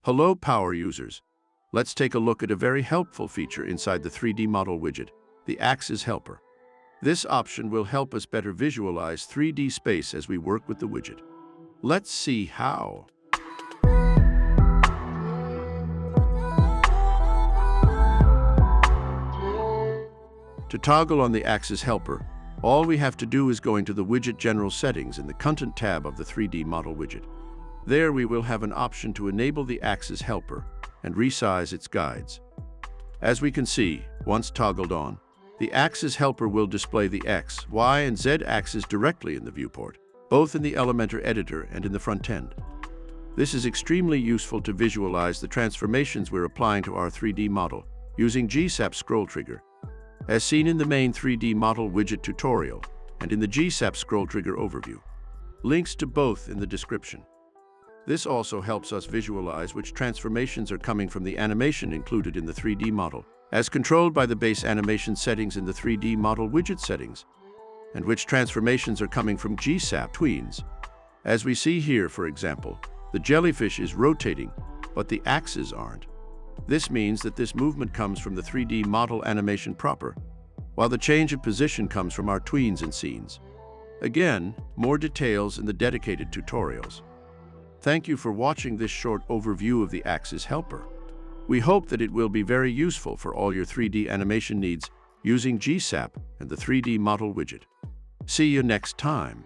Hello, power users. Let's take a look at a very helpful feature inside the 3D model widget, the Axis Helper. This option will help us better visualize 3D space as we work with the widget. Let's see how. To toggle on the Axis Helper, all we have to do is go into the Widget General Settings in the Content tab of the 3D model widget. There we will have an option to enable the Axis Helper and resize its guides. As we can see, once toggled on, the Axis Helper will display the X, Y, and Z axes directly in the viewport, both in the Elementor editor and in the front end. This is extremely useful to visualize the transformations we're applying to our 3D model using GSAP scroll trigger, as seen in the main 3D model widget tutorial and in the GSAP scroll trigger overview. Links to both in the description. This also helps us visualize which transformations are coming from the animation included in the 3D model, as controlled by the base animation settings in the 3D model widget settings, and which transformations are coming from GSAP tweens. As we see here, for example, the jellyfish is rotating, but the axes aren't. This means that this movement comes from the 3D model animation proper, while the change of position comes from our tweens and scenes. Again, more details in the dedicated tutorials. Thank you for watching this short overview of the Axis Helper. We hope that it will be very useful for all your 3D animation needs using GSAP and the 3D model widget. See you next time.